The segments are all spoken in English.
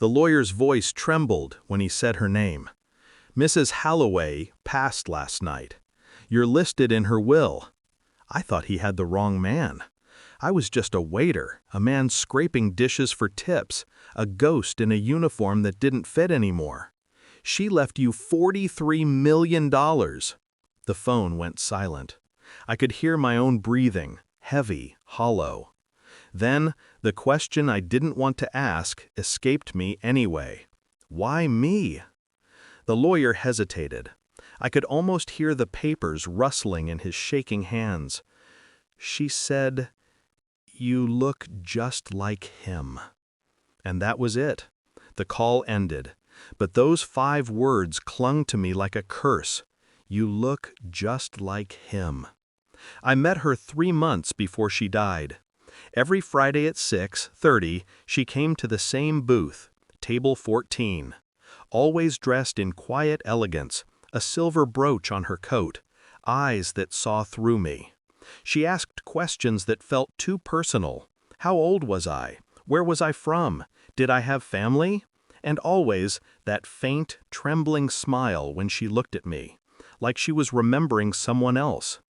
The lawyer's voice trembled when he said her name. "Mrs. Halloway passed last night. You're listed in her will." I thought he had the wrong man. I was just a waiter, a man scraping dishes for tips, a ghost in a uniform that didn't fit anymore. "She left you $43 million. The phone went silent. I could hear my own breathing, heavy, hollow. Then, the question I didn't want to ask escaped me anyway. Why me? The lawyer hesitated. I could almost hear the papers rustling in his shaking hands. "She said, 'You look just like him.'" And that was it. The call ended. But those 5 words clung to me like a curse. "You look just like him." I met her 3 months before she died. Every Friday at 6:30, she came to the same booth, table 14. Always dressed in quiet elegance, a silver brooch on her coat, eyes that saw through me. She asked questions that felt too personal. How old was I? Where was I from? Did I have family? And always that faint, trembling smile when she looked at me, like she was remembering someone else.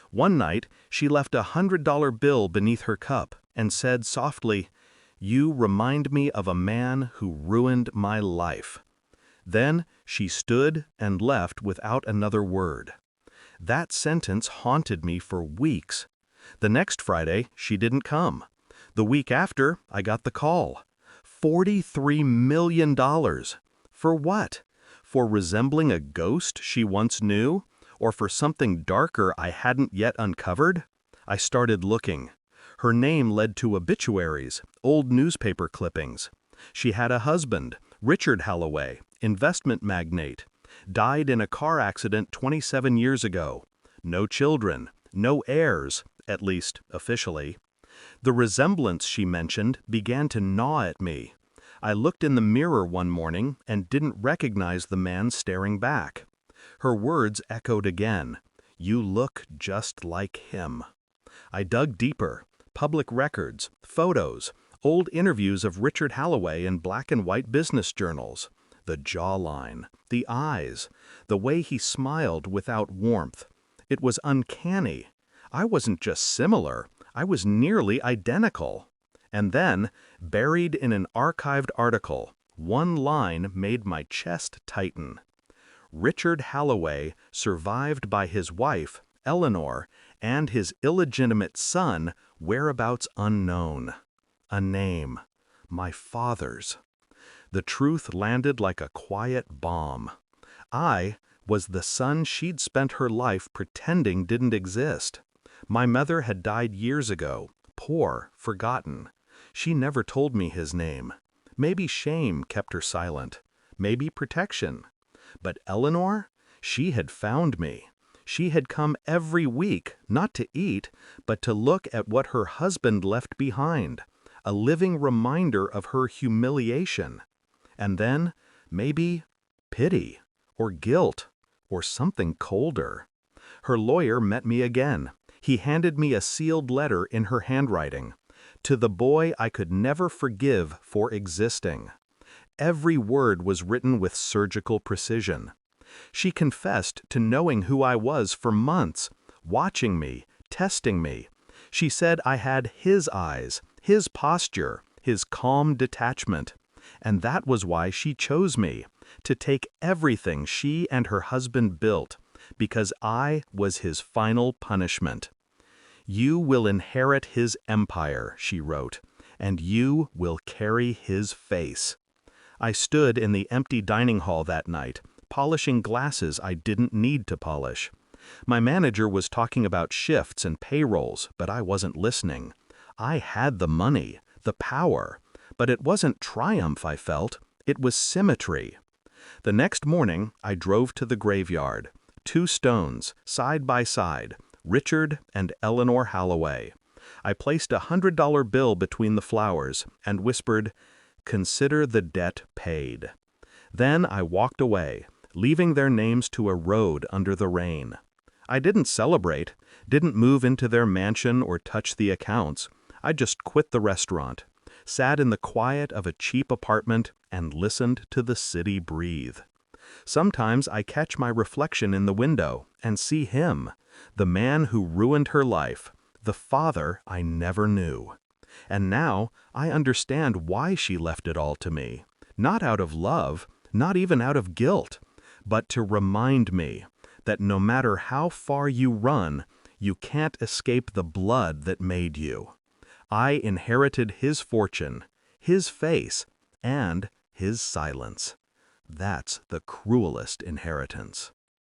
One night, she left a $100 bill beneath her cup and said softly, "You remind me of a man who ruined my life." Then she stood and left without another word. That sentence haunted me for weeks. The next Friday, she didn't come. The week after, I got the call. $43 million. For what? For resembling a ghost she once knew? Or for something darker I hadn't yet uncovered? I started looking. Her name led to obituaries, old newspaper clippings. She had a husband, Richard Halloway, investment magnate. Died in a car accident 27 years ago. No children, no heirs, at least officially. The resemblance she mentioned began to gnaw at me. I looked in the mirror one morning and didn't recognize the man staring back. Her words echoed again. "You look just like him." I dug deeper. Public records, photos, old interviews of Richard Halloway in black and white business journals. The jawline, the eyes, the way he smiled without warmth. It was uncanny. I wasn't just similar, I was nearly identical. And then, buried in an archived article, one line made my chest tighten. Richard Halloway, survived by his wife, Eleanor, and his illegitimate son, whereabouts unknown. A name. My father's. The truth landed like a quiet bomb. I was the son she'd spent her life pretending didn't exist. My mother had died years ago, poor, forgotten. She never told me his name. Maybe shame kept her silent. Maybe protection. But Eleanor? She had found me. She had come every week, not to eat, but to look at what her husband left behind, a living reminder of her humiliation. And then, maybe, pity, or guilt, or something colder. Her lawyer met me again. He handed me a sealed letter in her handwriting. To the boy I could never forgive for existing. Every word was written with surgical precision. She confessed to knowing who I was for months, watching me, testing me. She said I had his eyes, his posture, his calm detachment. And that was why she chose me, to take everything she and her husband built, because I was his final punishment. "You will inherit his empire," she wrote, "and you will carry his face." I stood in the empty dining hall that night, polishing glasses I didn't need to polish. My manager was talking about shifts and payrolls, but I wasn't listening. I had the money, the power, but it wasn't triumph I felt, it was symmetry. The next morning, I drove to the graveyard. 2 stones, side by side, Richard and Eleanor Halloway. I placed a $100 bill between the flowers and whispered, "Consider the debt paid." Then I walked away, leaving their names to erode under the rain. I didn't celebrate, didn't move into their mansion or touch the accounts. I just quit the restaurant, sat in the quiet of a cheap apartment and listened to the city breathe. Sometimes I catch my reflection in the window and see him, the man who ruined her life, the father I never knew. And now I understand why she left it all to me, not out of love, not even out of guilt, but to remind me that no matter how far you run, you can't escape the blood that made you. I inherited his fortune, his face, and his silence. That's the cruelest inheritance.